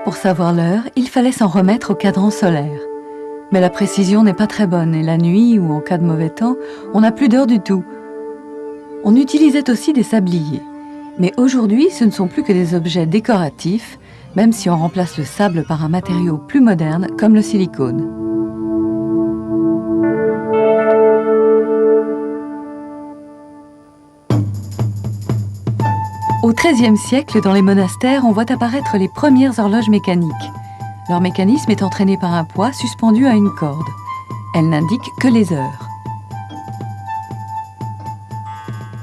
pour savoir l'heure, il fallait s'en remettre au cadran solaire. Mais la précision n'est pas très bonne et la nuit, ou en cas de mauvais temps, on n'a plus d'heure du tout. On utilisait aussi des sabliers. Mais aujourd'hui, ce ne sont plus que des objets décoratifs, même si on remplace le sable par un matériau plus moderne comme le silicone. Au XIIIe siècle, dans les monastères, on voit apparaître les premières horloges mécaniques. Leur mécanisme est entraîné par un poids suspendu à une corde. Elle n'indique que les heures.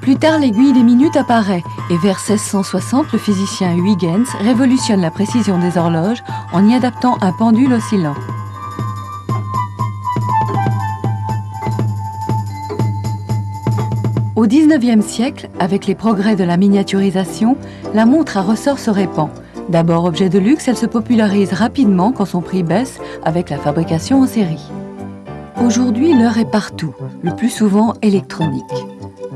Plus tard, l'aiguille des minutes apparaît et vers 1660, le physicien Huygens révolutionne la précision des horloges en y adaptant un pendule oscillant. Au XIXe siècle, avec les progrès de la miniaturisation, la montre à ressort se répand. D'abord objet de luxe, elle se popularise rapidement quand son prix baisse avec la fabrication en série. Aujourd'hui, l'heure est partout, le plus souvent électronique.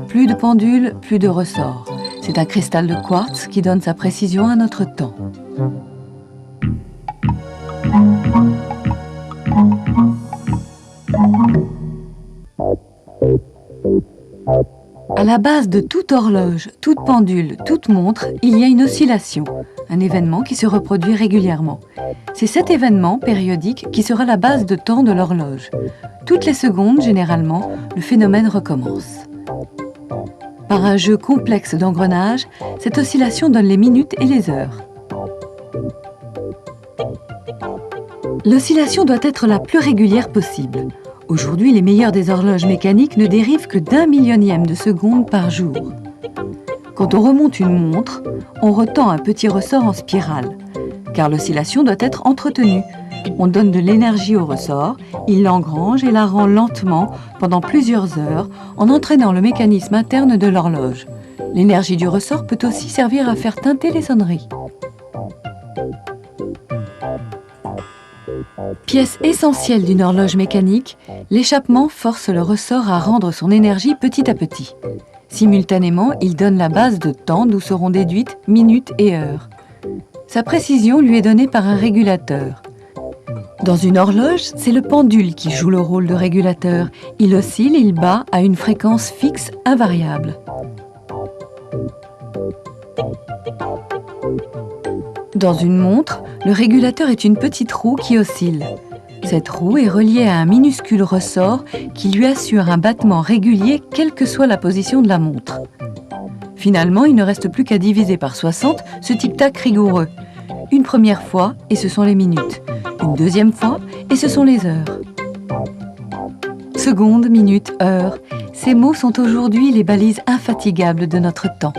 Plus de pendule, plus de ressort. C'est un cristal de quartz qui donne sa précision à notre temps. À la base de toute horloge, toute pendule, toute montre, il y a une oscillation, un événement qui se reproduit régulièrement. C'est cet événement périodique qui sera la base de temps de l'horloge. Toutes les secondes, généralement, le phénomène recommence. Par un jeu complexe d'engrenages, cette oscillation donne les minutes et les heures. L'oscillation doit être la plus régulière possible. Aujourd'hui, les meilleures des horloges mécaniques ne dérivent que d'1 millionième de seconde par jour. Quand on remonte une montre, on retend un petit ressort en spirale, car l'oscillation doit être entretenue. On donne de l'énergie au ressort, il l'engrange et la rend lentement pendant plusieurs heures en entraînant le mécanisme interne de l'horloge. L'énergie du ressort peut aussi servir à faire tinter les sonneries. Pièce essentielle d'une horloge mécanique, l'échappement force le ressort à rendre son énergie petit à petit. Simultanément, il donne la base de temps d'où seront déduites minutes et heures. Sa précision lui est donnée par un régulateur. Dans une horloge, c'est le pendule qui joue le rôle de régulateur. Il oscille, il bat à une fréquence fixe invariable. Dans une montre, le régulateur est une petite roue qui oscille. Cette roue est reliée à un minuscule ressort qui lui assure un battement régulier quelle que soit la position de la montre. Finalement, il ne reste plus qu'à diviser par 60 ce tic-tac rigoureux. Une première fois, et ce sont les minutes. Une deuxième fois, et ce sont les heures. Secondes, minutes, heures, ces mots sont aujourd'hui les balises infatigables de notre temps.